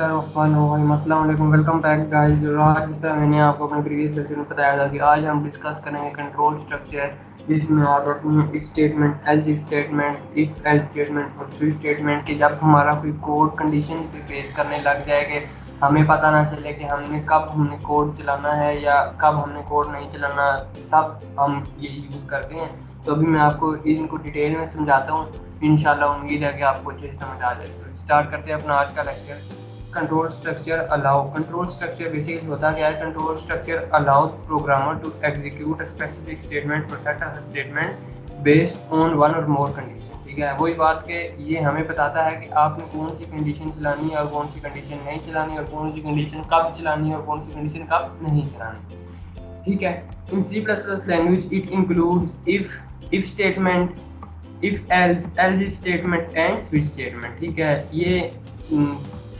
बिस्मिल्लाहिर्रहमानिर्रहीम। अस्सलाम वालेकुम, वेलकम बैक गाइस। आज जिस तरह मैंने आपको अपने प्रीवियस लेक्चर में बताया था कि आज हम डिस्कस करेंगे कंट्रोल स्ट्रक्चर, जिसमें आप अपनी if statement, else statement, if else statement और स्विच स्टेटमेंट की जब हमारा कोई कोड कंडीशन पे फेस करने लग जाए कि हमें पता ना चले कि हमने कोड चलाना है या कब हमने कोड नहीं चलाना, तब हम ये यूज़ करते हैं। तो अभी मैं आपको इनको डिटेल में समझाता हूँ। इंशाल्लाह उम्मीद है कि आपको अच्छे से समझ आ जाए। तो स्टार्ट करते हैं अपना आज का lecture. Control structure allow. Control structure basically होता क्या है? Control structure allows programmer to execute a specific statement or set a statement based on one or more condition. ठीक है, वही बात के ये हमें बताता है कि आपने कौन सी कंडीशन चलानी है और कौन सी कंडीशन नहीं चलानी, और कौन सी कंडीशन कब चलानी है और कौन सी कंडीशन कब नहीं चलानी। ठीक है, in C plus plus language it includes if statement, if else, else statement and switch statement. ठीक है, ये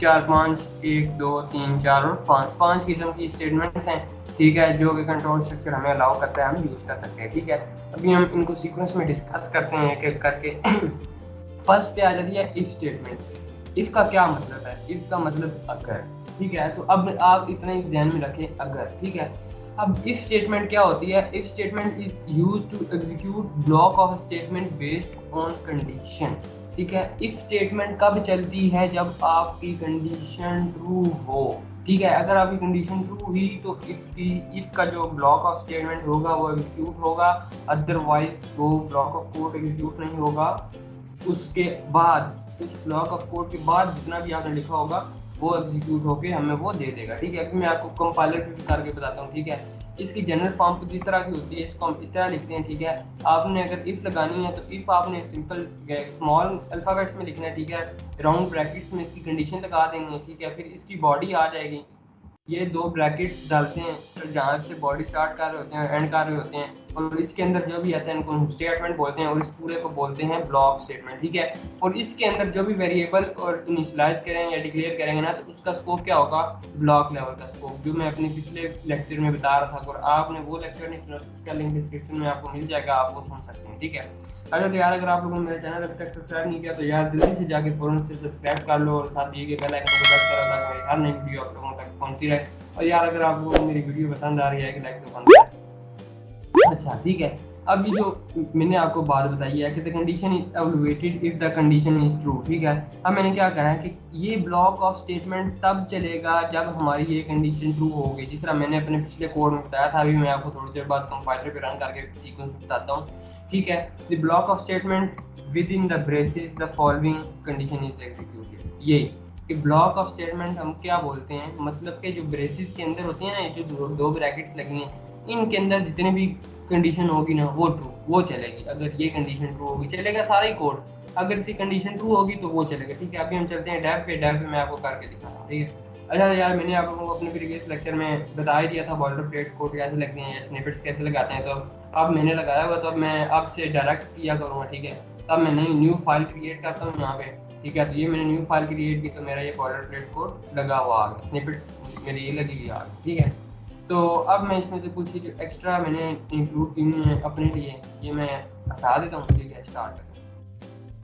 चार पांच, एक दो तीन चार और पांच किस्म की स्टेटमेंट्स हैं। ठीक है, जो कि कंट्रोल स्ट्रक्चर हमें अलाउ करता है, हम यूज कर सकते हैं। ठीक है, अभी हम इनको सीक्वेंस में डिस्कस करते हैं एक एक करके। फर्स्ट पे आ जाती है इफ स्टेटमेंट। इफ का क्या मतलब है? इफ का मतलब अगर। ठीक है, तो अब आप इतना ही ध्यान में रखें, अगर। ठीक है, अब इफ स्टेटमेंट क्या होती है? If statement is used to execute block of statement based on condition. ठीक है, इफ स्टेटमेंट कब चलती है? जब आपकी कंडीशन ट्रू हो। ठीक है, अगर आपकी कंडीशन ट्रू हुई तो इफ का जो ब्लॉक ऑफ स्टेटमेंट होगा वो एग्जीक्यूट होगा, अदरवाइज वो ब्लॉक ऑफ कोड एग्जीक्यूट नहीं होगा। उसके बाद उस ब्लॉक ऑफ कोड के बाद जितना भी आपने लिखा होगा वो एग्जीक्यूट होके हमें वो दे देगा। ठीक है, अभी मैं आपको कंपाइलर भी करके बताता हूँ। ठीक है, इसकी जनरल फॉर्म कुछ इस तरह की होती है, इसको हम इस तरह लिखते हैं। ठीक है, आपने अगर इफ लगानी है तो इफ आपने सिंपल स्मॉल अल्फाबेट्स में लिखना है। ठीक है, राउंड ब्रैकेट्स में इसकी कंडीशन लगा देंगे। ठीक है, फिर इसकी बॉडी आ जाएगी, ये दो ब्रैकेट्स डालते हैं जहाँ से बॉडी स्टार्ट कर रहे होते हैं एंड कर रहे होते हैं, और इसके अंदर जो भी आता है इनको हम स्टेटमेंट बोलते हैं, और इस पूरे को बोलते हैं ब्लॉक स्टेटमेंट। ठीक है, और इसके अंदर जो भी वेरिएबल और इनिशियलाइज करेंगे या डिक्लेयर करेंगे ना, तो उसका स्कोप क्या होगा? ब्लॉक लेवल का स्कोप, जो मैं अपने पिछले लेक्चर में बता रहा था। और आपने वो लेक्चर नहीं सुना, उसका लिंक डिस्क्रिप्शन में आपको मिल जाएगा, आप वो सुन सकते हैं। ठीक है, अच्छा तो यार, अगर आप लोगों ने मेरे चैनल अभी तक सब्सक्राइब नहीं किया तो यार जल्दी से जाके फौरन से सब्सक्राइब कर लो, और साथ दिए गए बेल आइकन को प्रेस करो ताकि मेरी हर नई वीडियो आप लोगों तक पहुंचती रहे। और यार, अगर आप लोगों को मेरी वीडियो पसंद आ रही है, एक लाइक तो बनता है। अच्छा ठीक है, अब ये जो मैंने आपको बात बताई है कि the condition is evaluated if the condition is true. ठीक है, अब मैंने क्या कहा है कि ये ब्लॉक ऑफ स्टेटमेंट तब चलेगा जब हमारी ये कंडीशन ट्रू होगी, जिस तरह मैंने अपने पिछले कोड में बताया था। अभी मैं आपको थोड़ी देर बाद कंपाइलर पे रन करके सीक्वेंस बताता हूँ। ठीक है, the block of statement with in the braces the following condition is executed. ये कि ब्लॉक ऑफ स्टेटमेंट हम क्या बोलते हैं, मतलब कि जो ब्रेसेस के अंदर होते हैं ना, ये जो दो ब्रैकेट्स लगी हैं, इनके अंदर जितने भी कंडीशन होगी ना वो ट्रू वो चलेगी। अगर ये कंडीशन ट्रू होगी चलेगा सारा ही कोड, अगर इसी कंडीशन ट्रू होगी तो वो चलेगा। ठीक है, अभी हम चलते हैं डेव पे। डेव पे मैं आपको करके दिखाता हूँ। ठीक है, अच्छा यार, मैंने आप लोगों को अपने प्रीवियस लेक्चर में बता ही दिया था बॉर्डर प्लेट कोड कैसे लगते हैं या स्निपेट्स कैसे लगाते हैं। तो अब मैंने लगाया हुआ, तो अब मैं आपसे डायरेक्ट किया करूँगा। ठीक है, तब मैं नई न्यू फाइल क्रिएट करता हूँ यहाँ पे। ठीक है, तो ये मैंने न्यू फाइल क्रिएट की तो मेरा ये बॉर्डर प्लेट कोड लगा हुआ आ गया, स्निपेट्स मेरी ये लगी हुई आ गई। ठीक है, तो अब मैं इसमें से कुछ जो एक्स्ट्रा मैंने इंक्लूड की अपने लिए, ये मैं हटा देता हूँ। ठीक है, स्टार्ट।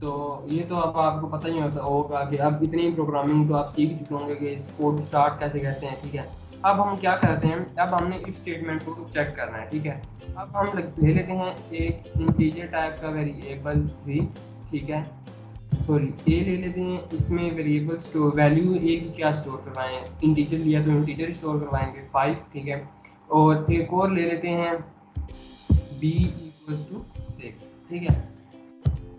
तो ये तो अब आपको पता ही होगा कि अब इतनी प्रोग्रामिंग तो आप सीख चुके होंगे कि इस कोड स्टार्ट कैसे करते हैं। ठीक है, अब हम क्या करते हैं, अब हमने इफ स्टेटमेंट को चेक करना है। ठीक है, अब हम ले लेते हैं एक इंटीजर टाइप का वेरिएबल 3। ठीक है, सॉरी ए ले लेते हैं, इसमें वेरिएबल स्टोर वैल्यू ए की क्या स्टोर करवाएं, इंटीजर लिया तो इंटीजर स्टोर करवाएंगे 5। ठीक है, और एक और ले लेते हैं b इक्वल्स टू 6। ठीक है,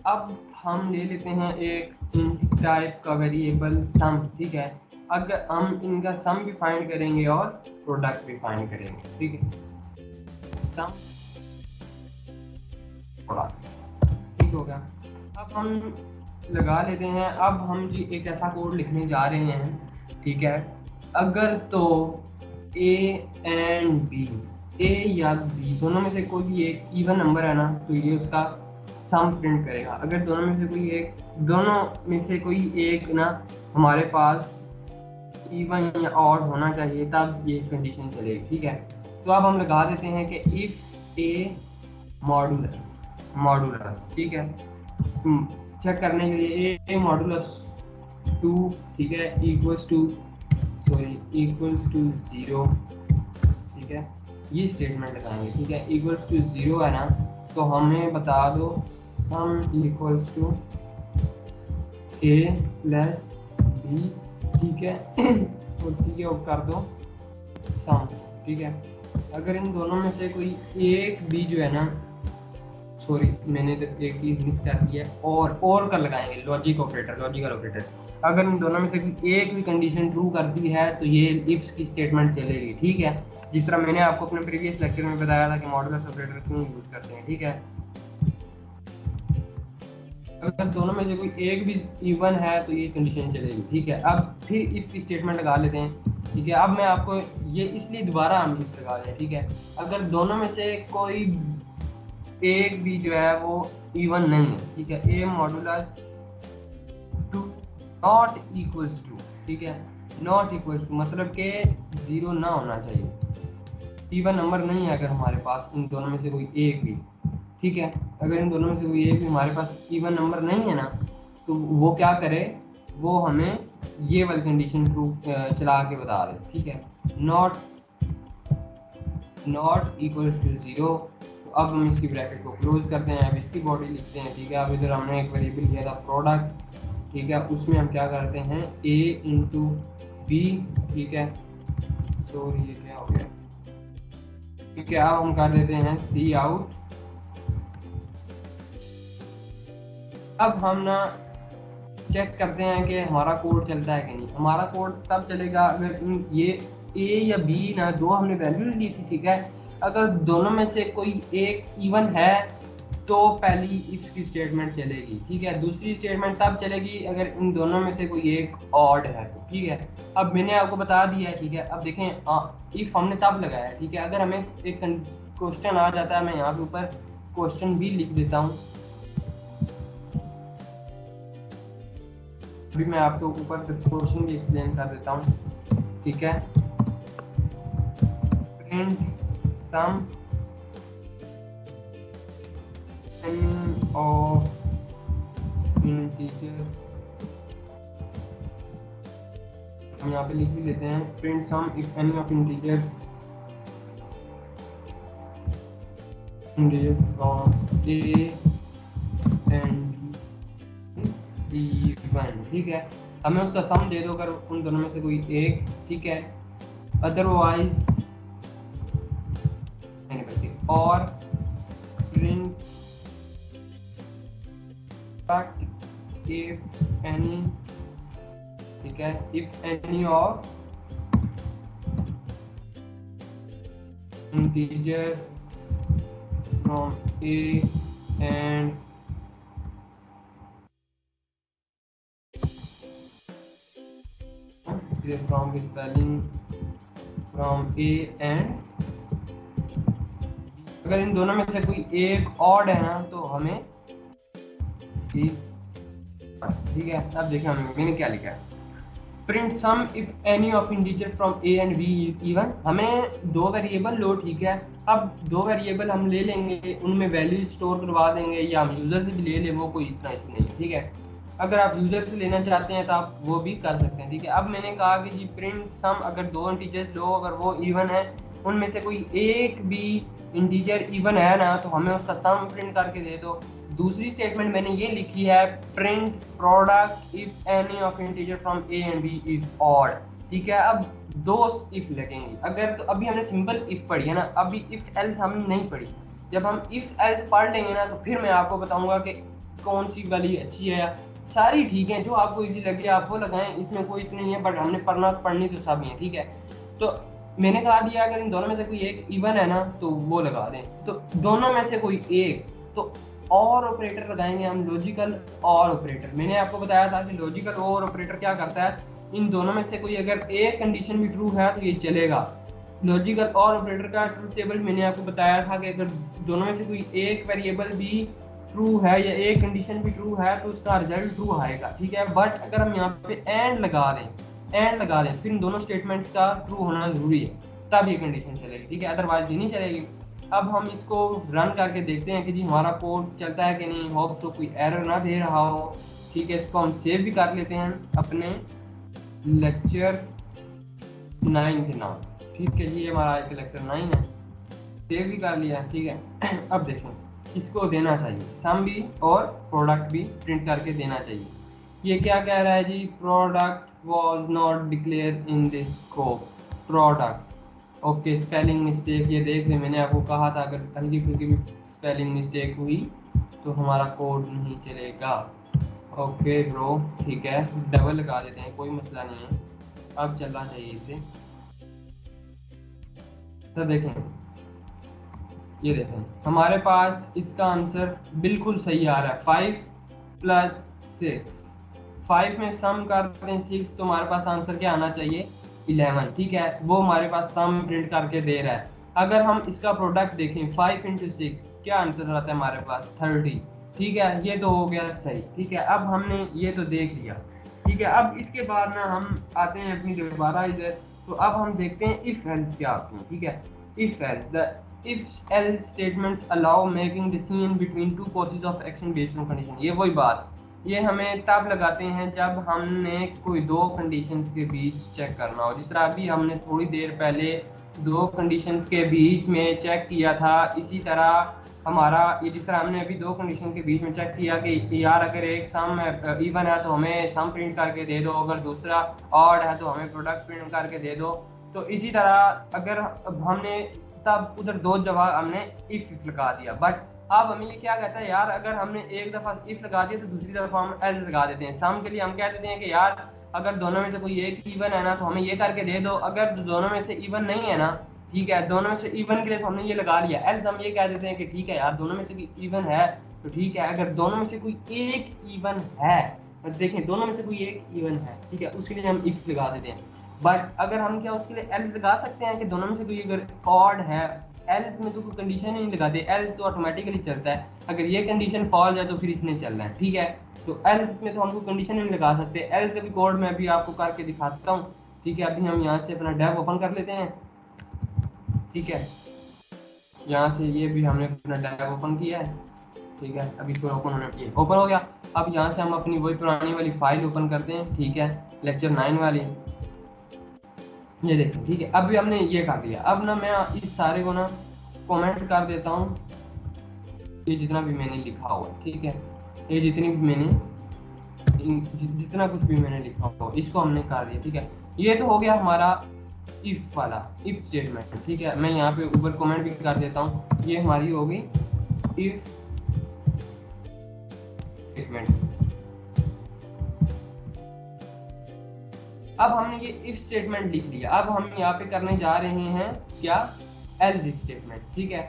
अब हम ले लेते हैं एक इंट टाइप का वेरिएबल सम। ठीक है, अगर हम इनका सम भी फाइंड करेंगे और प्रोडक्ट भी फाइंड करेंगे। ठीक है, सम प्रोडक्ट, ठीक हो गया। अब हम लगा लेते हैं, अब हम जी एक ऐसा कोड लिखने जा रहे हैं। ठीक है, अगर तो ए एंड बी, ए या बी दोनों में से कोई भी एक इवन नंबर है ना, तो ये उसका सम प्रिंट करेगा। अगर दोनों में से कोई एक ना हमारे पास इवन या ऑड होना चाहिए, तब ये कंडीशन चलेगी। ठीक है, तो अब हम लगा देते हैं कि इफ ए मॉडुलस। ठीक है, चेक करने के लिए ए मॉडुलस 2। ठीक है, equals to sorry equals to 0, ठीक है, ये स्टेटमेंट लगाएंगे, ठीक है। इक्वल्स टू 0 है ना, तो हमें बता दो sum equals to a plus B, ठीक है और सी के ऊपर कर दो सम, ठीक है। अगर इन दोनों में से कोई एक भी जो है ना, सॉरी मैंने तो एक चीज मिस कर दी है, और का लगाएंगे लॉजिकल ऑपरेटर। अगर इन दोनों में से कोई एक भी कंडीशन ट्रू करती है तो ये इफ की स्टेटमेंट चलेगी, ठीक है। जिस तरह मैंने आपको अपने प्रीवियस लेक्चर में बताया था कि मॉडुलस ऑपरेटर क्यों यूज करते हैं, ठीक है। अगर दोनों में से कोई एक भी इवन है तो ये कंडीशन चलेगी, ठीक है। अब फिर इफ की स्टेटमेंट लगा लेते हैं, ठीक है। अब मैं आपको ये इसलिए दोबारा हम इफ लगा रहे हैं, ठीक है। अगर दोनों में से कोई एक भी जो है वो इवन नहीं है, ठीक है, A modulus two not equals to, ठीक है, नॉट इक्वल्स टू मतलब के 0 ना होना चाहिए, इवन नंबर नहीं है अगर हमारे पास इन दोनों में से कोई एक भी, ठीक है। अगर इन दोनों में से कोई एक भी हमारे पास इवन नंबर नहीं है ना, तो वो क्या करे, वो हमें ये वाली कंडीशन ट्रू चला के बता दे, ठीक है, नॉट इक्वल्स टू 0। अब हम इसकी ब्रैकेट को क्लोज करते हैं, अब इसकी बॉडी लिखते हैं, ठीक है। अब इधर हमने एक वेरिएबल लिया था प्रोडक्ट, ठीक है, उसमें हम क्या करते हैं a इंटू बी, ठीक है, सॉरी ये क्या हो गया, ठीक है। अब हम कर देते हैं सी आउट। अब हम ना चेक करते हैं कि हमारा कोड चलता है कि नहीं। हमारा कोड तब चलेगा अगर ये ए या बी ना दो हमने वैल्यूज ली थी, ठीक है। अगर दोनों में से कोई एक इवन है तो पहली इफ की स्टेटमेंट चलेगी, ठीक है। दूसरी स्टेटमेंट तब चलेगी अगर इन दोनों में से कोई एक ऑड है तो, ठीक है। अब मैंने आपको बता दिया है, ठीक है। अब देखें इफ हमने तब लगाया, ठीक है। अगर हमें एक क्वेश्चन आ जाता है, मैं यहाँ पे ऊपर क्वेश्चन भी लिख देता हूँ, अभी मैं आपको ऊपर क्वेश्चन भी एक्सप्लेन कर देता हूँ, ठीक है। प्रिंट सम ऑफ इंटीजर, हम यहाँ पे लिख भी लेते हैं print sum if any of integer from a and even, ठीक है। हमें उसका सम दे दो अगर उन दोनों में से कोई एक, ठीक है, अदरवाइज और प्रिंट इफ एनी, ठीक है, if any of integer from a and from the spelling from A and अगर इन दोनों में से कोई एक ऑड है ना तो हमें, ठीक है। अब देखिए मैंने क्या लिखा है, print sum if any of integer from a and b is even. हमें दो वेरिएबल लो, ठीक है। अब दो वेरिएबल हम ले लेंगे, उनमें वैल्यू स्टोर करवा देंगे या हम यूजर से भी ले लें, वो कोई इतना इशू नहीं है, ठीक है। अगर आप यूजर से लेना चाहते हैं तो आप वो भी कर सकते हैं, ठीक है। अब मैंने कहा कि जी प्रिंट सम, अगर दो इंटीजर्स लो अगर वो इवन है, उनमें से कोई एक भी इंटीजर इवन है ना तो हमें उसका सम प्रिंट करके दे दो। दूसरी स्टेटमेंट मैंने ये लिखी है print product if any of integer from a and b is odd, ठीक है। अब दो इफ लगेंगी, अगर तो अभी हमने सिंपल इफ पढ़ी है ना, अभी इफ एल्स हमने नहीं पढ़ी। जब हम इफ एल्स पढ़ लेंगे ना तो फिर मैं आपको बताऊंगा कि कौन सी वाली अच्छी है। सारी ठीक है, जो आपको इजी लगे आप वो लगाएं, इसमें कोई इतनी नहीं है, बट हमने पढ़नी तो सब ही है, ठीक है। तो मैंने कहा दिया अगर इन दोनों में से कोई एक इवन है ना तो वो लगा दें, तो दोनों में से कोई एक, तो और ऑपरेटर लगाएंगे हम, लॉजिकल और ऑपरेटर। मैंने आपको बताया था कि लॉजिकल और ऑपरेटर क्या करता है, इन दोनों में से कोई अगर एक कंडीशन भी ट्रू है तो ये चलेगा। लॉजिकल और ऑपरेटर का ट्रूथ टेबल मैंने आपको बताया था कि अगर दोनों में से कोई एक वेरिएबल भी ट्रू है या एक कंडीशन भी ट्रू है तो उसका रिजल्ट ट्रू आएगा, ठीक है। बट अगर हम यहाँ पे एंड लगा दें फिर इन दोनों स्टेटमेंट्स का ट्रू होना जरूरी है, तब ये कंडीशन चलेगी, ठीक है, अदरवाइज ये नहीं चलेगी। अब हम इसको रन करके देखते हैं कि जी हमारा कोड चलता है कि नहीं। होप तो कोई एरर ना दे रहा हो, ठीक है। इसको हम सेव भी कर लेते हैं अपने लेक्चर 9 के नाम। ठीक है, ये हमारा आज का लेक्चर 9 है। सेव भी कर लिया, ठीक है। अब देखें, इसको देना चाहिए सम भी और प्रोडक्ट भी प्रिंट करके देना चाहिए। ये क्या कह रहा है जी, product was not declare in this scope. Product, okay, spelling mistake, ये देख ले, मैंने आपको कहा था अगर हल्की फुल्की भी स्पेलिंग मिस्टेक हुई तो हमारा कोड नहीं चलेगा। ओके ब्रो, ठीक है, डबल लगा देते हैं, कोई मसला नहीं है, अब चलना चाहिए इसे। तो देखें, ये देखें, हमारे पास इसका आंसर बिल्कुल सही आ रहा है, 5 + 6। 5 में सम करते हैं 6 तो हमारे पास आंसर क्या आना चाहिए, 11। ठीक है, वो हमारे पास सम प्रिंट करके दे रहा है। अगर हम इसका प्रोडक्ट देखें 5 × 6 क्या आंसर आता है हमारे पास, 30। ठीक है, ये तो हो गया सही। ठीक है, अब हमने ये तो देख लिया। ठीक है, अब इसके बाद ना हम आते हैं अपनी दोबारा इधर। तो अब हम देखते हैं इफ एल्स क्या आते हैं। ठीक है, if else, the if else statements allow making decision between two courses of action based on condition। ये वही बात, ये हमें तब लगाते हैं जब हमने कोई दो कंडीशंस के बीच चेक करना हो। जिस तरह अभी हमने थोड़ी देर पहले दो कंडीशंस के बीच में चेक किया था, इसी तरह हमारा ये जिस तरह हमने अभी दो कंडीशन के बीच में चेक किया कि यार अगर एक सम इवन है तो हमें सम प्रिंट करके दे दो, अगर दूसरा ऑड है तो हमें प्रोडक्ट प्रिंट करके दे दो। तो इसी तरह अगर हमने तब उधर दो जवाब हमने इफ लगा दिया, बट अब हमें ये क्या कहता है, यार अगर हमने एक दफ़ा इफ लगा दिया तो दूसरी दफ़ा हम एल्स लगा देते हैं। सम के लिए हम कह देते हैं कि यार अगर दोनों में से कोई एक इवन है ना तो हमें ये करके दे दो, अगर दोनों में से इवन नहीं है ना, ठीक है, दोनों में से इवन के लिए तो हमने ये लगा लिया। एल्स हम ये कह देते हैं कि ठीक है यार दोनों में से कोई इवन है तो ठीक है, अगर दोनों में से कोई एक इवन है, देखें दोनों में से कोई एक इवन है, ठीक है, उसके लिए हम इफ लगा देते हैं। बट अगर हम क्या उसके लिए एल्स लगा सकते हैं कि दोनों में से कोई अगर ऑड है, एल्स में तो कोई कंडीशन ही नहीं लगाते, एल्स तो ऑटोमेटिकली चलता है, अगर ये कंडीशन फॉल्स है तो फिर इसने चलना है। ठीक है, तो एल्स में तो हम कोई कंडीशन नहीं लगा सकते। एल्स का भी कोड मैं अभी आपको करके दिखाता हूँ। ठीक है, अभी हम यहाँ से अपना डेव ओपन कर लेते हैं। ठीक है, यहाँ से ये भी हमने अपना डेव ओपन किया है। ठीक है, अभी इसको ओपन होना चाहिए, ओपन हो गया। अब यहाँ से हम अपनी वही पुरानी वाली फाइल ओपन करते हैं। ठीक है, लेक्चर 9 वाली, ये देखें। ठीक है, अभी हमने ये कर दिया। अब ना मैं इस सारे को ना कमेंट कर देता हूँ, ये जितना भी मैंने लिखा हुआ है। ठीक है, ये जितनी भी मैंने जितना कुछ भी मैंने लिखा हुआ इसको हमने कर दिया। ठीक है, ये तो हो गया हमारा इफ वाला, इफ स्टेटमेंट। ठीक है, मैं यहाँ पे ऊपर कमेंट भी कर देता हूँ, ये हमारी हो गई इफ स्टेटमेंट। अब हमने ये इफ स्टेटमेंट लिख लिया, अब हम यहाँ पे करने जा रहे हैं क्या, एल्स इफ स्टेटमेंट। ठीक है,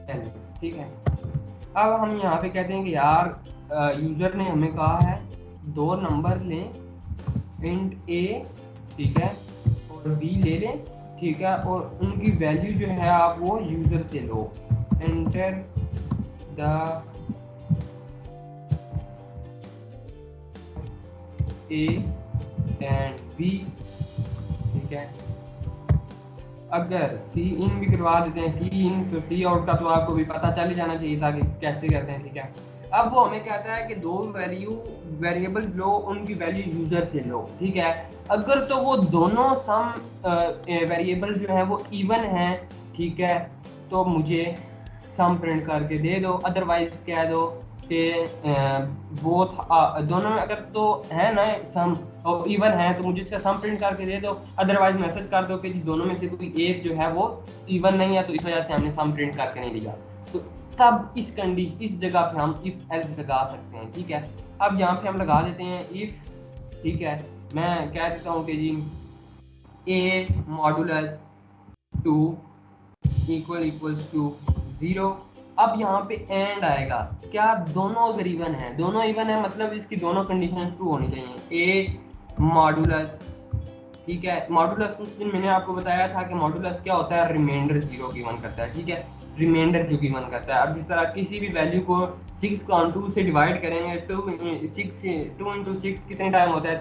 एल्स। ठीक है, अब हम यहाँ पे कहते हैं कि यार यूजर ने हमें कहा है दो नंबर लें, इंट ए, ठीक है, और बी ले लें। ठीक है, और उनकी वैल्यू जो है आप वो यूजर से लो, enter the A and B. ठीक है, अगर सी इन भी करवा देते हैं, सी इन तो सी आउट का तो आपको भी पता चल ही जाना चाहिए था कि कैसे करते हैं। ठीक है, अब वो हमें कहता है कि दो वेरिएबल लो, उनकी वैल्यू यूजर से लो। ठीक है, अगर तो वो दोनों सम वेरिएबल जो है वो इवन है, ठीक है, तो मुझे सम प्रिंट करके दे दो, अदरवाइज कह दो कि बोथ दोनों में अगर तो है ना सम और इवन है तो मुझे इसका सम प्रिंट करके दे दो, अदरवाइज मैसेज कर दो कि दोनों में से कोई एक जो है वो इवन नहीं है, तो इस वजह से हमने सम प्रिंट करके नहीं लिया। तो तब इस जगह पे हम इफ एल्स लगा सकते हैं। ठीक है, अब यहाँ पे हम लगा देते हैं इफ। ठीक है, मैं कह देता हूँ कि जी ए मॉडुलस 2 इक्वल्स टू 0। अब यहाँ पे एंड आएगा, क्या दोनों अगर इवन है, दोनों इवन है मतलब इसकी दोनों कंडीशन ट्रू होनी चाहिए। ए मॉडुलस, ठीक है, मॉडुलस कुछ दिन मैंने आपको बताया था कि मॉडुलस क्या होता है, रिमाइंडर 0 गिवन करता है। ठीक है, रिमाइंडर जो गिवन करता है। अब जिस तरह किसी भी वैल्यू को 6 को 2 से डिवाइड करेंगे, 2 × 6 कितने टाइम होता है,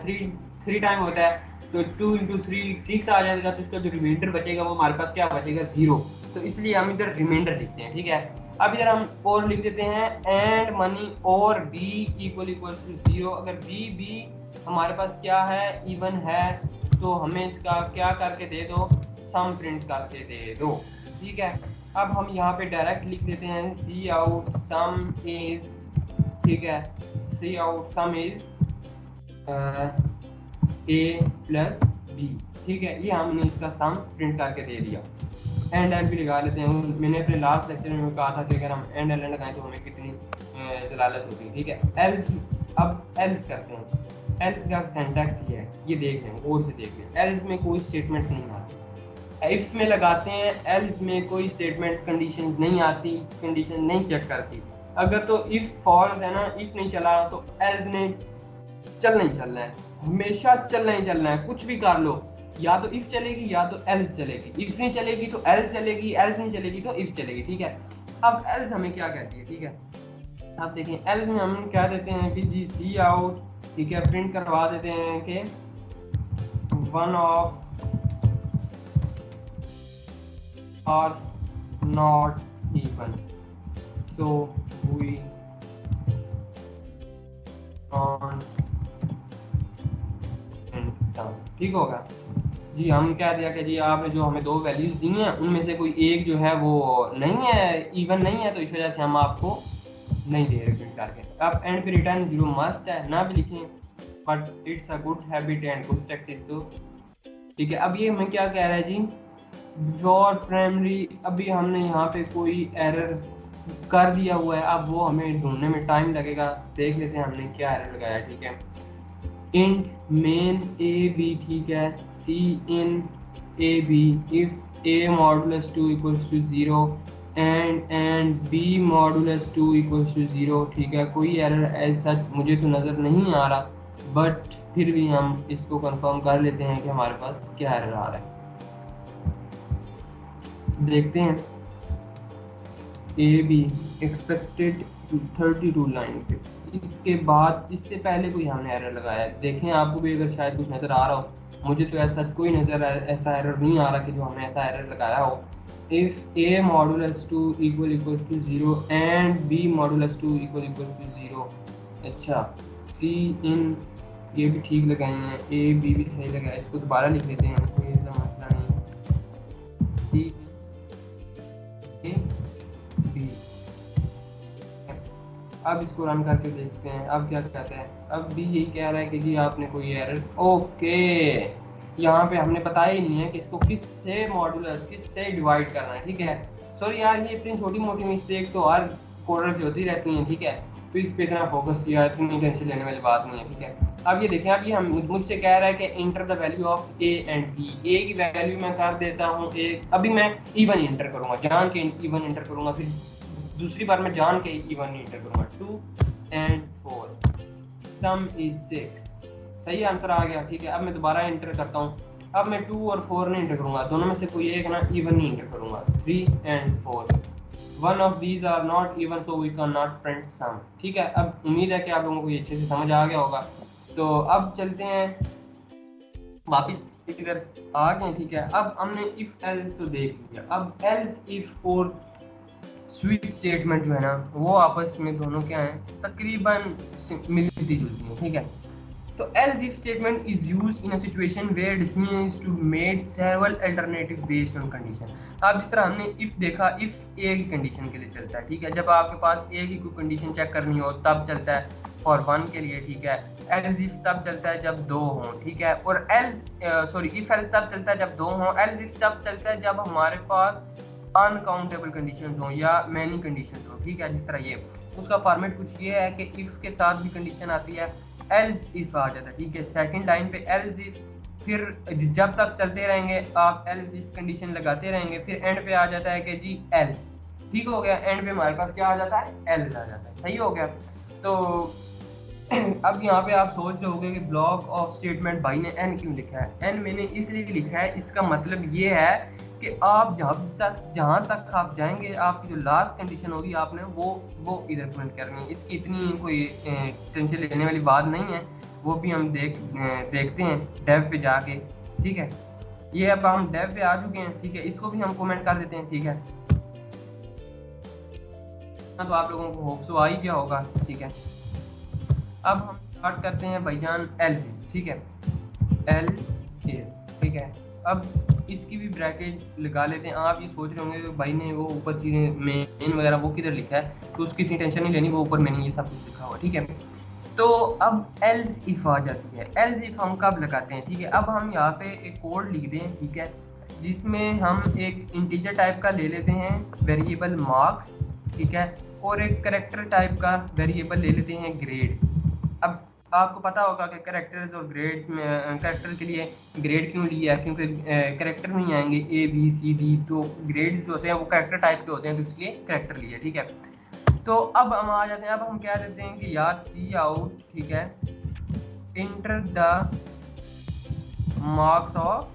3 टाइम होता है, तो 2 × 3 6 आ जाएगा, तो इसका जो रिमाइंडर बचेगा वो हमारे पास क्या बचेगा, 0। तो इसलिए हम इधर रिमाइंडर लिखते हैं। ठीक है, अब इधर हम और लिख देते हैं एंड मनी और बी इक्वल टू 0। अगर बी हमारे पास क्या है, इवन है, तो हमें इसका क्या करके दे दो, सम प्रिंट करके दे दो। ठीक है, अब हम यहाँ पे डायरेक्ट लिख देते हैं सी आउट सम इज, ठीक है, cout sum is A plus B. ठीक है, ये हमने इसका सम प्रिंट करके दे दिया। एंड एल भी लगा लेते हैं। मैंने अपने लास्ट लेक्चर में कहा था कि अगर हम एंड एल लगाएं तो हमें कितनी जलालत होती है। ठीक है, एल्स, अब एल्स करते हैं। एल्स का सिंटैक्स ये है, ये देख लें, गौर से देख लें। एल्स में कोई स्टेटमेंट नहीं आती, इफ में लगाते हैं। एल्स में कोई स्टेटमेंट कंडीशंस नहीं आती, कंडीशन नहीं चेक करती। अगर तो इफ फॉल्स है ना, इफ नहीं चला तो एल्स ने चलना ही चलना है, हमेशा चलना ही चलना है, कुछ भी कर लो, या तो इफ चलेगी या तो एल्स चलेगी। इफ नहीं चलेगी तो एल्स चलेगी, एल्स नहीं चलेगी तो इफ चलेगी। ठीक है, अब एल्स हमें क्या कहती है। ठीक है, अब देखें एल्स में हम क्या देते हैं कि जी सी आउट, ठीक है, प्रिंट करवा देते हैं कि one of are not even, so we on ठीक होगा जी। हम कह दिया कि जी आपने जो हमें दो वैल्यूज दी हैं उनमें से कोई एक जो है वो नहीं है, इवन नहीं है, तो इस वजह से हम आपको नहीं दे रहे प्रिंट करके। अब एंड पे रिटर्न जीरो मस्ट है, ना भी लिखें, but it's a good habit and good practice. तो ठीक है, अब ये हमें क्या कह रहा है जी, योर प्राइमरी, अभी हमने यहाँ पे कोई एरर कर दिया हुआ है, अब वो हमें ढूंढने में टाइम लगेगा। देख लेते हैं हमने क्या एरर लगाया। ठीक है, इंट मेन ए बी, ठीक है, cin A B if A modulus 2 equals to 0 and B modulus 2 equals to 0। ठीक है, कोई एरर ऐसा मुझे तो नज़र नहीं आ रहा, बट फिर भी हम इसको कंफर्म कर लेते हैं कि हमारे पास क्या एरर आ रहा है। देखते हैं, ए बी एक्सपेक्टेड 32 लाइन पे, इसके बाद इससे पहले कोई हमने एरर लगाया है। देखें आपको भी अगर शायद कुछ नज़र आ रहा हो, मुझे तो ऐसा कोई ऐसा एरर नहीं आ रहा कि जो हमने ऐसा एरर लगाया हो। If a modulus 2 equal to 0 and B modulus 2 equal to 0। अच्छा, सी इन, ये भी ठीक लगाए हैं, ए बी भी सही लगाया, इसको दोबारा लिख देते हैं, कोई ऐसा मसला नहीं। सी ए बी, अब इसको रन करके देखते हैं अब क्या कहता है। अब भी यही कह रहा है कि जी आपने कोई एरर, ओके, यहाँ पे हमने बताया ही नहीं है कि इसको किससे मॉडुलस, किससे डिवाइड करना है। ठीक है, सॉरी यार, ये इतनी छोटी मोटी मिस्टेक तो हर कोडर से होती रहती हैं। ठीक है, तो इस पे इतना फोकस किया, इतनी टेंशन लेने वाली बात नहीं है। ठीक है, अब ये देखें, अब ये हम मुझसे कह रहा है कि enter the value of A and B. A की वैल्यू मैं कर देता हूँ ए, अभी मैं इवन इंटर करूँगा, जान के इवन इंटर करूँगा, फिर दूसरी बार मैं जान के इवन इंटर करूँगा। 2 and 4, सम इज 6, सही आंसर आ गया। ठीक है, अब मैं दोबारा इंटर करता हूँ, अब मैं 2 और 4 नहीं इंटर करूँगा, दोनों में से कोई एक ना इवन नहीं इंटर करूँगा। 3 and 4, one of these are not even, so we can not print sum. ठीक है, अब उम्मीद है कि आप लोगों को ये अच्छे से समझ आ गया होगा। तो अब चलते हैं वापिस इधर आ गए। ठीक है, अब हमने इफ एल्स तो देख लिया, अब एल्स इफ और स्विच स्टेटमेंट जो है ना, वो आपस में दोनों क्या हैं, तकरीबन मिलती जुलती हैं। ठीक है, तो else if statement is used in a situation where decision is to made several alternative based on condition. अब जिस तरह हमने इफ देखा, इफ ए की कंडीशन के लिए चलता है। ठीक है, जब आपके पास ए की कोई कंडीशन चेक करनी हो तब चलता है, फॉर 1 के लिए। ठीक है, एल्स इफ तब चलता है जब 2 हों। ठीक है, और एल्स सॉरी इफ एल्स तब चलता है जब 2 हों। एल्स इफ तब चलता है जब हमारे पास अनकाउंटेबल कंडीशंस हो या मैनी कंडीशंस हो। ठीक है, जिस तरह ये, उसका फॉर्मेट कुछ ये है कि इफ के साथ भी कंडीशन आती है, एल्स इफ आ जाता है। ठीक है, सेकंड लाइन पे एल्स इफ, फिर जब तक चलते रहेंगे आप एल्स इफ कंडीशन लगाते रहेंगे, फिर एंड पे आ जाता है कि जी एल्स। ठीक हो गया, एंड पे हमारे पास क्या आ जाता है, एल्स आ जाता है। सही हो गया। तो अब यहाँ पे आप सोच रहे होंगे कि ब्लॉक ऑफ स्टेटमेंट भाई ने एन क्यों लिखा है। एन मैंने इसलिए लिखा है, इसका मतलब ये है कि आप जहाँ तक आप जाएंगे, आपकी जो लास्ट कंडीशन होगी आपने वो इधर प्रिंट करनी है। इसकी इतनी कोई टेंशन लेने वाली बात नहीं है, वो भी हम देखते हैं डेव पे जाके। ठीक है, ये अब हम डेव पे आ चुके हैं। ठीक है, इसको भी हम कमेंट कर देते हैं। ठीक है, तो आप लोगों को होप सो आ ही गया होगा। ठीक है, अब हम स्टार्ट करते हैं भाईजान एल्स इफ। ठीक है, एल ए, ठीक है। अब इसकी भी ब्रैकेट लगा लेते हैं। आप ये सोच रहे होंगे कि भाई ने वो ऊपर चीज़ें मेन वगैरह वो किधर लिखा है, तो उसकी इतनी टेंशन नहीं लेनी, वो ऊपर मैंने ये सब कुछ लिखा हुआ, ठीक है। तो अब एल्स इफ आ जाती है। एल्स इफ हम कब लगाते हैं, ठीक है। अब हम यहाँ पे एक कोड लिख दें, ठीक है, जिसमें हम एक इंटीजर टाइप का ले लेते हैं वेरिएबल मार्क्स, ठीक है, और एक करेक्टर टाइप का वेरिएबल ले लेते हैं ग्रेड। अब आपको पता होगा कि करेक्टर्स और ग्रेड्स में, करेक्टर के लिए ग्रेड क्यों लिया है, क्योंकि करेक्टर में ही आएंगे ए बी सी डी, तो ग्रेड्स जो होते हैं वो करेक्टर टाइप के होते हैं, तो इसलिए करेक्टर लिया, ठीक है। तो अब हम आ जाते हैं, अब हम क्या देते हैं कि यार सी आउट, ठीक है, inter the marks of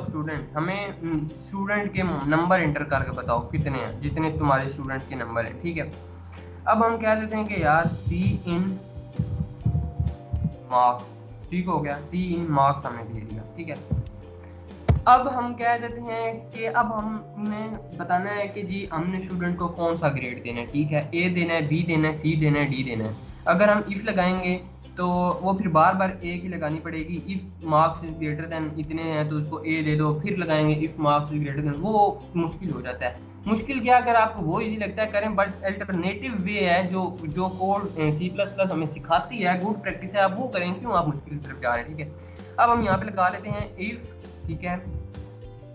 student. हमें स्टूडेंट के नंबर इंटर करके बताओ कितने हैं, जितने तुम्हारे स्टूडेंट के नंबर हैं, ठीक है। अब हम क्या देते हैं कि यार सी इन मार्क्स, ठीक हो गया, सी इन मार्क्स हमने दे दिया, ठीक है। अब हम क्या देते हैं कि अब हमने बताना है कि जी हमने स्टूडेंट को कौन सा ग्रेड देना है, ठीक है, ए देना है, बी देना है, सी देना है, डी देना है। अगर हम इफ लगाएंगे तो वो फिर बार बार ए की लगानी पड़ेगी। If marks is greater then इतने हैं तो उसको ए दे दो, फिर लगाएंगे if marks is greater then, वो मुश्किल हो जाता है। मुश्किल क्या, अगर आपको वो इजी लगता है करें, बट अल्टरनेटिव वे है जो कोड सी प्लस प्लस हमें सिखाती है, गुड प्रैक्टिस है, आप वो करें, क्यों आप मुश्किल की तरफ जा रहे हैं, ठीक है। अब हम यहाँ पे लगा लेते हैं इफ, ठीक है,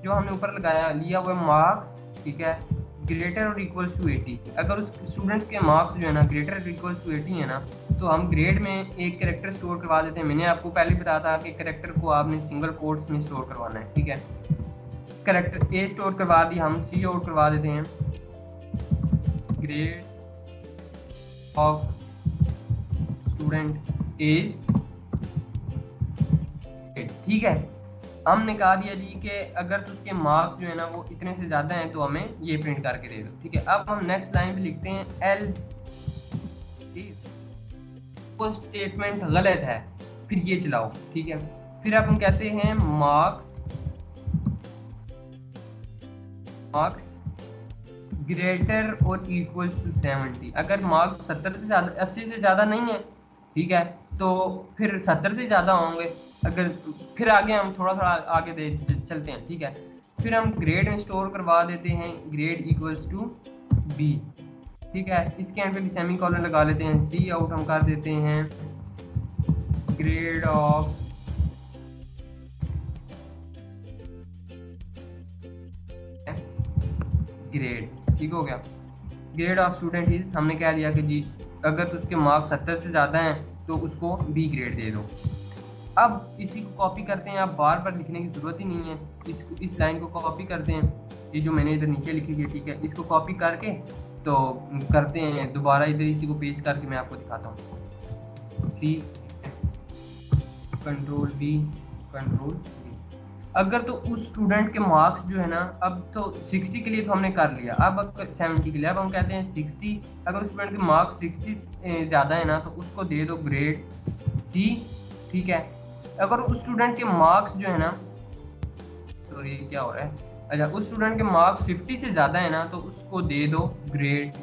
जो हमने ऊपर लगाया लिया हुआ मार्क्स, ठीक है, ग्रेटर और इक्वल्स टू 80। अगर उस स्टूडेंट्स के मार्क्स जो है ना ग्रेटर और इक्वल्स टू 80 है ना, तो हम ग्रेड में एक कैरेक्टर स्टोर करवा देते हैं। मैंने आपको पहले बताया था कि कैरेक्टर को आपने सिंगल कोट्स में स्टोर करवाना है, ठीक है। कैरेक्टर ए स्टोर करवा दी, हम सी आउट करवा देते हैं ग्रेड ऑफ स्टूडेंट इज, ठीक है। हमने कहा दिया जी कि अगर तो उसके मार्क्स जो है ना वो इतने से ज़्यादा हैं तो हमें ये प्रिंट करके दे दो, ठीक है। अब हम नेक्स्ट लाइन पे लिखते हैं एल्स वो स्टेटमेंट गलत है, फिर ये चलाओ, ठीक है। फिर अब हम कहते हैं मार्क्स ग्रेटर और इक्वल टू 70। अगर मार्क्स 70 से ज़्यादा 80 से ज़्यादा नहीं है, ठीक है, तो फिर 70 से ज़्यादा होंगे। अगर फिर आगे हम थोड़ा आगे चलते हैं, ठीक है। फिर हम ग्रेड में स्टोर करवा देते हैं ग्रेड इक्वल्स टू बी, ठीक है। इसके एंड पे भी सेमी कॉलन लगा लेते हैं। सी आउट हम कर देते हैं ग्रेड ऑफ ग्रेड, ठीक हो गया। ग्रेड ऑफ स्टूडेंट इज, हमने क्या लिया कि जी अगर तो उसके मार्क्स 70 से ज़्यादा हैं तो उसको बी ग्रेड दे दो। अब इसी को कॉपी करते हैं, आप बार बार लिखने की ज़रूरत ही नहीं है। इस लाइन को कॉपी करते हैं, ये जो मैंने इधर नीचे लिखी है, ठीक है, इसको कॉपी करके तो करते हैं दोबारा इधर इसी को पेस्ट करके मैं आपको दिखाता हूँ। See control B control B. अगर तो उस स्टूडेंट के मार्क्स जो है ना, अब तो 60 के लिए तो हमने कर लिया, अब 70 के लिए अब हम कहते हैं 60। अगर उस स्टूडेंट के मार्क्स 60 ज़्यादा है ना तो उसको दे दो ग्रेड सी, ठीक है। अगर उस स्टूडेंट के मार्क्स जो है ना, तो ये क्या हो रहा है, अच्छा, उस स्टूडेंट के मार्क्स 50 से ज़्यादा है ना तो उसको दे दो ग्रेड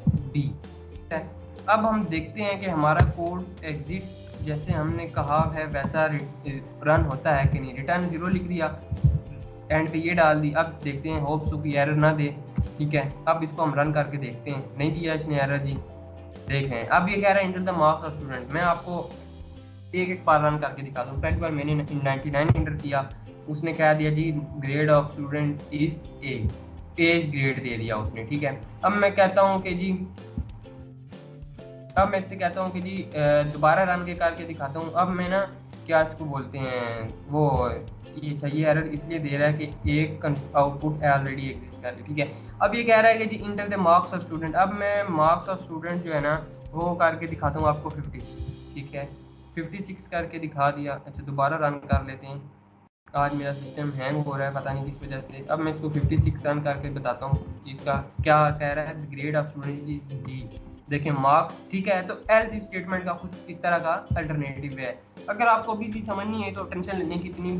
डी, ठीक है। अब हम देखते हैं कि हमारा कोड एग्जिट जैसे हमने कहा है वैसा रन होता है कि नहीं। रिटर्न 0 लिख दिया, एंड पे ये डाल दी। अब देखते हैं होप सो की एरर ना दे, ठीक है। अब इसको हम रन करके देखते हैं, नहीं दिया इसने एरर जी, देख रहे हैं। अब ये कह रहा है inter the marks of student. मैं आपको एक बार रन करके दिखा दूँ। पहली बार मैंने 99 इंटर किया, उसने कह दिया जी grade of student is A, as grade दे दिया उसने, ठीक है। अब मैं कहता हूँ कि जी, अब मैं इससे कहता हूँ कि जी दोबारा रन के करके दिखाता हूँ। अब मैं ना क्या इसको बोलते हैं वो ये चाहिए एरर इसलिए दे रहा है कि एक आउटपुट ऑलरेडी एग्जिस्ट कर रही, ठीक है। अब ये कह रहा है कि जी enter the marks of student. अब मैं मार्क्स ऑफ स्टूडेंट जो है ना वो करके दिखाता हूँ आपको 56, ठीक है, 56 करके दिखा दिया। अच्छा, दोबारा रन कर लेते हैं। आज मेरा सिस्टम हैंग हो रहा है, पता नहीं किस वजह से। अब मैं इसको 56 रन करके बताता हूँ इसका क्या कह रहा है। Grade of student is D, देखें मार्क्स, ठीक है। तो एल्स स्टेटमेंट का कुछ इस तरह का अल्टरनेटिव है। अगर आपको अभी भी समझ नहीं है तो टेंशन लेने की इतनी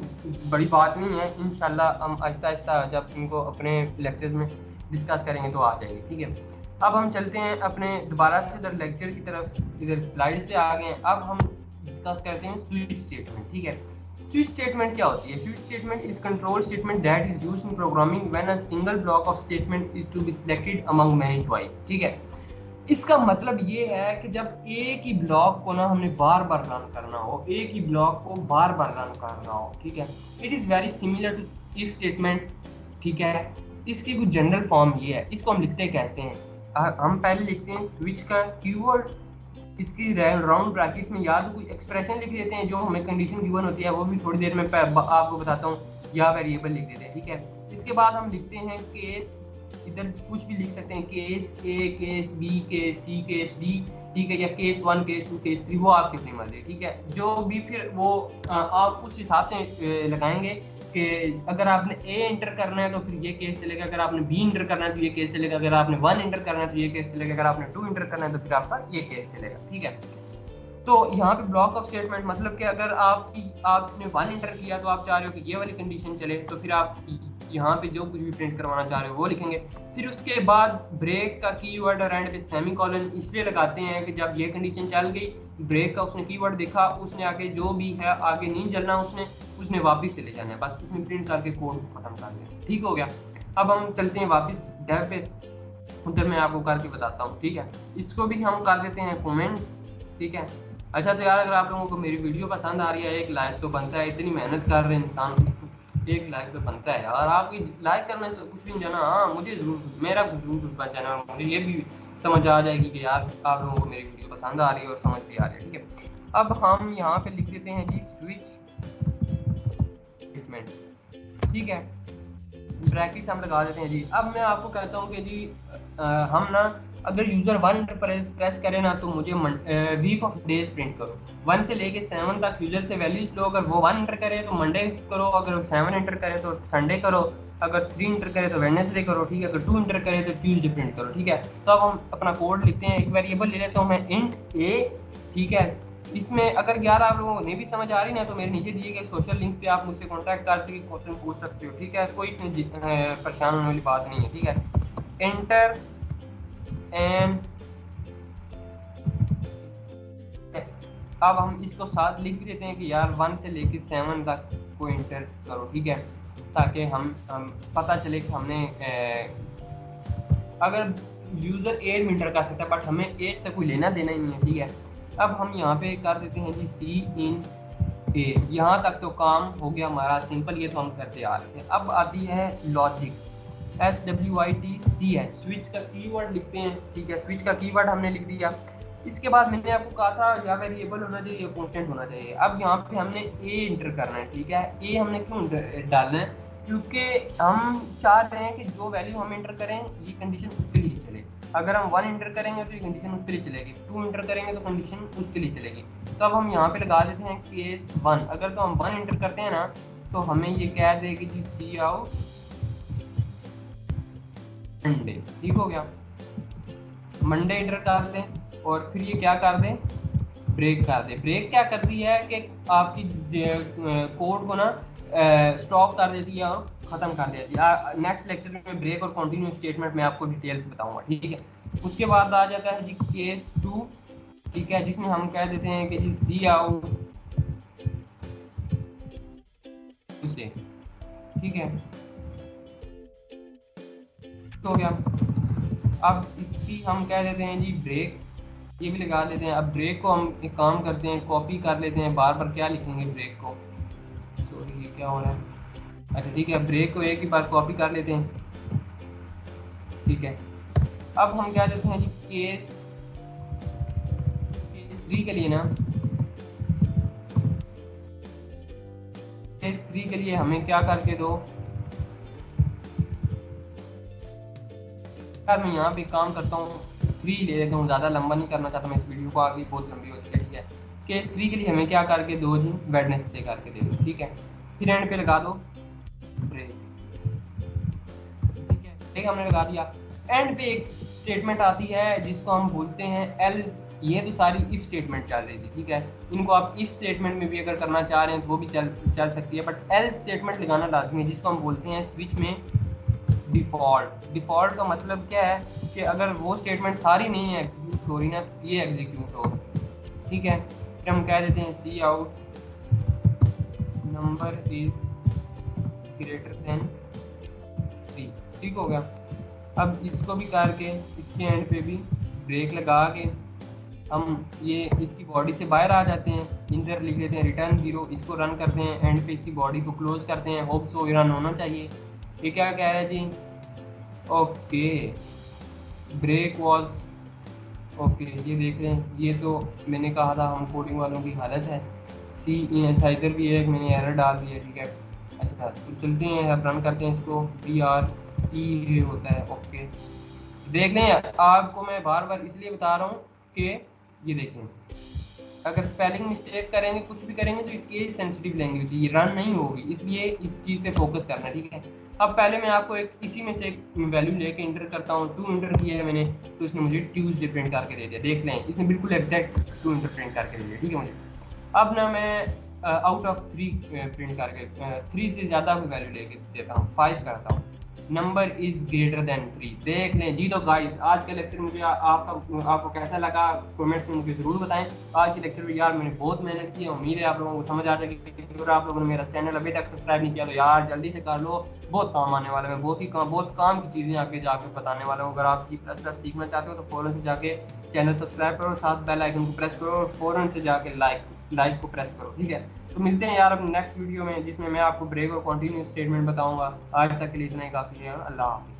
बड़ी बात नहीं है। इंशाल्लाह हम आहिस्ता आहिस्ता जब इनको अपने लेक्चर्स में डिस्कस करेंगे तो आ जाएगी, ठीक है। अब हम चलते हैं अपने दोबारा से इधर लेक्चर की तरफ, इधर स्लाइड्स पे आ गए हैं। अब हम डिस्कस करते हैं स्विच स्टेटमेंट। ठीक है, स्विच स्टेटमेंट क्या होती है? Switch statement is control statement that is used in programming when a single block of statement is to be selected among many choice. ठीक है, इसका मतलब ये है कि जब एक ही ब्लॉक को ना हमने बार बार रन करना हो, एक ही ब्लॉक को बार बार रन करना हो, ठीक है, it is very similar to if statement. ठीक है, इसकी कुछ जनरल फॉर्म ये है। इसको हम लिखते कैसे हैं? हम पहले लिखते हैं स्विच का कीवर्ड, इसकी राउंड ब्रैकेट्स में या तो कोई एक्सप्रेशन लिख देते हैं जो हमें कंडीशन गिवन होती है, वो भी थोड़ी देर में आपको बताता हूँ, या वेरिएबल लिख देते हैं। ठीक है, इसके बाद हम लिखते हैं केस, इधर कुछ भी लिख सकते हैं, केस ए, केस बी, केस सी, केस डी। ठीक है, या केस 1, केस 2, केस 3, वो आपकी अपनी मर्जी। ठीक है, जो भी फिर वो आप उस हिसाब से लगाएंगे कि अगर आपने ए एंटर करना है तो फिर ये केस चलेगा, अगर आपने बी एंटर करना है तो ये केस चलेगा, अगर आपने 1 एंटर करना है तो ये केस चलेगा, अगर आपने 2 एंटर करना है तो फिर आपका ये केस चलेगा। ठीक है, तो यहाँ पे ब्लॉक ऑफ स्टेटमेंट मतलब कि अगर आपने 1 एंटर किया तो आप चाह रहे हो कि ये वाली कंडीशन चले, तो फिर आप यहाँ पे जो कुछ भी प्रिंट करवाना चाह रहे हो वो लिखेंगे। फिर उसके बाद ब्रेक का कीवर्ड और एंड पे सेमीकोलन इसलिए लगाते हैं कि जब ये कंडीशन चल गई, ब्रेक का उसने कीवर्ड देखा, उसने आगे जो भी है आगे नहीं चलना, उसने वापस चले जाना है, बस उसने प्रिंट करके कोड को खत्म कर दिया। ठीक हो गया। अब हम चलते हैं वापस डेव पे, उधर मैं आपको करके बताता हूँ। ठीक है, इसको भी हम कर देते हैं कमेंट्स। ठीक है, अच्छा तो यार अगर आप लोगों को मेरी वीडियो पसंद आ रही है, एक लाइक तो बनता है, इतनी मेहनत कर रहे हैं इंसान, एक लाइक तो बनता है यार। आपकी लाइक करने से कुछ नहीं जाना। हाँ, मुझे जरूर, मेरा जरूर उसका चैनल, मुझे ये भी समझ आ जाएगी कि यार आप लोगों को मेरी वीडियो पसंद आ रही है और समझ भी आ रही है। ठीक है, अब हम यहाँ पे लिख देते हैं जी स्विच स्टेटमेंट। ठीक है, ब्रैकेट्स हम लगा देते हैं जी। अब मैं आपको कहता हूँ कि जी हम ना अगर यूजर 1 प्रेस करे ना तो मुझे वीक ऑफ डेज प्रिंट करो। 1 से लेके 7 तक यूजर से वैल्यूज लो, अगर वो 1 एंटर करे तो मंडे करो, अगर 7 एंटर करे तो संडे करो, अगर 3 एंटर करे तो वेडनेसडे करो। ठीक है, अगर 2 एंटर करे तो ट्यूसडे प्रिंट करो। ठीक है, तो अब हम अपना कोड लिखते हैं, एक वेरिएबल ले लेता हूँ मैं इंट ए। ठीक है, इसमें अगर यार आप लोगों को नहीं भी समझ आ रही ना तो मेरे नीचे दिए गए सोशल लिंक पे आप मुझसे कांटेक्ट कर सकते, क्वेश्चन पूछ सकते हो। ठीक है, कोई परेशान होने वाली बात नहीं है। ठीक है, एंटर एंड अब हम इसको साथ लिख भी देते हैं कि यार 1 से लेकर 7 तक को एंटर करो। ठीक है, ताकि हम पता चले कि हमने अगर यूज़र 8 में एंटर कर सकता है बट हमें 8 से कोई लेना देना ही नहीं है। ठीक है, अब हम यहाँ पे कर देते हैं जी सी इन ए। यहाँ तक तो काम हो गया हमारा सिंपल, ये तो हम करते आ रहे थे। अब आती है लॉजिक, SWITCH, स्विच का कीवर्ड लिखते हैं। ठीक है, स्विच का कीवर्ड हमने लिख दिया। इसके बाद मैंने आपको कहा था या वेरिएबल होना चाहिए या कांस्टेंट होना चाहिए। अब यहाँ पे हमने ए एंटर करना है। ठीक है, ए हमने क्यों डालना है? क्योंकि हम चाह रहे हैं कि जो वैल्यू हम एंटर करें ये कंडीशन उसके लिए चले। अगर हम 1 एंटर करेंगे तो ये कंडीशन उसके लिए चलेगी, 2 एंटर करेंगे तो कंडीशन उसके लिए चलेगी। तो अब हम यहाँ पे लगा देते हैं केस 1। अगर तो हम 1 एंटर करते हैं ना तो हमें ये कह देगी जी सी आउट मंडे। ठीक हो गया, मंडे एंटर कर दें और फिर ये क्या कर दें, ब्रेक कर दे। ब्रेक क्या करती है कि आपकी कोड को ना स्टॉप कर देती है और ख़त्म कर देती है। नेक्स्ट लेक्चर में ब्रेक और कंटिन्यू स्टेटमेंट में आपको डिटेल से बताऊंगा। ठीक है, उसके बाद आ जाता है जी केस 2। ठीक है, जिसमें हम कह देते हैं कि जी सी आउट से। ठीक है, तो हो गया। अब इसकी हम कह देते हैं जी ब्रेक, ये भी लगा देते हैं। अब ब्रेक को हम एक काम करते हैं, कॉपी कर लेते हैं। बार बार क्या लिखेंगे ब्रेक को, सॉरी ये क्या हो रहा है। अच्छा ठीक है, ब्रेक को एक ही बार कॉपी कर लेते हैं। ठीक है, अब हम क्या देते हैं जी केस 3 के लिए ना, केस 3 के लिए हमें क्या करके दो यार, मैं यहाँ पे काम करता हूँ 3 ले लेता हूँ, ज़्यादा लंबा नहीं करना चाहता मैं इस वीडियो को, आगे बहुत लंबी होती है। ठीक है, केस 3 के लिए हमें क्या करके दो जी, वेडनेसडे करके दे दो। ठीक है, फिर एंड पे लगा दो ब्रेक। ठीक है, ठीक हमने लगा दिया। एंड पे एक स्टेटमेंट आती है जिसको हम बोलते हैं एल्स। ये तो सारी इफ स्टेटमेंट चल रही थी। ठीक है, इनको आप इफ स्टेटमेंट में भी अगर करना चाह रहे हैं तो वो भी चल सकती है, बट एल्स स्टेटमेंट लगाना लाजमी है, जिसको हम बोलते हैं स्विच में डिफ़ॉल्ट का मतलब क्या है कि अगर वो स्टेटमेंट सारी नहीं एग्जीक्यूट हो रही ना, ये एग्जीक्यूट हो, ठीक है। फिर हम कह देते हैं cout number is greater than 3, ठीक हो गया। अब इसको भी करके इसके एंड पे भी ब्रेक लगा के हम ये इसकी बॉडी से बाहर आ जाते हैं, इंटर लिख लेते हैं रिटर्न 0, इसको रन करते हैं, एंड पे इसकी बॉडी को क्लोज करते हैं, होप सो रन होना चाहिए। ये क्या कह रहा है जी, ओके ब्रेक वॉज ओके, ये देख लें, ये तो मैंने कहा था हम कोडिंग वालों की हालत है। सी अच्छा इधर भी एक मैंने एरर डाल दिया, ठीक है। अच्छा तो चलते हैं, अब रन करते हैं इसको, BRE होता है, ओके। देख लें, आपको मैं बार बार इसलिए बता रहा हूँ कि ये देखें, अगर स्पेलिंग मिस्टेक करेंगे, कुछ भी करेंगे, तो केस सेंसिटिव लैंग्वेज ये रन नहीं होगी, इसलिए इस चीज़ पे फोकस करना है, ठीक है। अब पहले मैं आपको एक इसी में से एक वैल्यू लेके इंटर करता हूँ, 2 इंटर किया है मैंने, तो इसने मुझे ट्यूसडे प्रिंट करके दे दिया। देख लें, इसने बिल्कुल एग्जैक्ट 2 इंटर प्रिंट करके दे दिया, ठीक है मुझे। अब ना मैं आउट ऑफ 3 प्रिंट करके 3 से ज़्यादा कोई वैल्यू लेके देता हूँ, 5 करता हूँ, नंबर इज ग्रेटर देन 3। देख लें जी। तो गाइस आज का लेक्चर मुझे आपको कैसा लगा कमेंट्स में मुझे ज़रूर बताएं। आज के लेक्चर में यार मैंने बहुत मेहनत की है, उम्मीद है आप लोगों को समझ आ जाएगी। अगर आप लोगों ने मेरा चैनल अभी तक सब्सक्राइब नहीं किया तो यार जल्दी से कर लो, बहुत काम आने वाला है। बहुत काम की चीज़ें आगे जाके बताने वाला हूँ। अगर आप C++ सीखना चाहते हो तो फ़ौरन से जाके चैनल सब्सक्राइब करो, साथ बेल आइकन को प्रेस करो और फ़ौरन से जाके लाइक को प्रेस करो, ठीक है। तो मिलते हैं यार अपने नेक्स्ट वीडियो में, जिसमें मैं आपको ब्रेक और कंटिन्यू स्टेटमेंट बताऊंगा। आज तक के लिए इतना ही काफ़ी है। अल्लाह हाफ़िज़।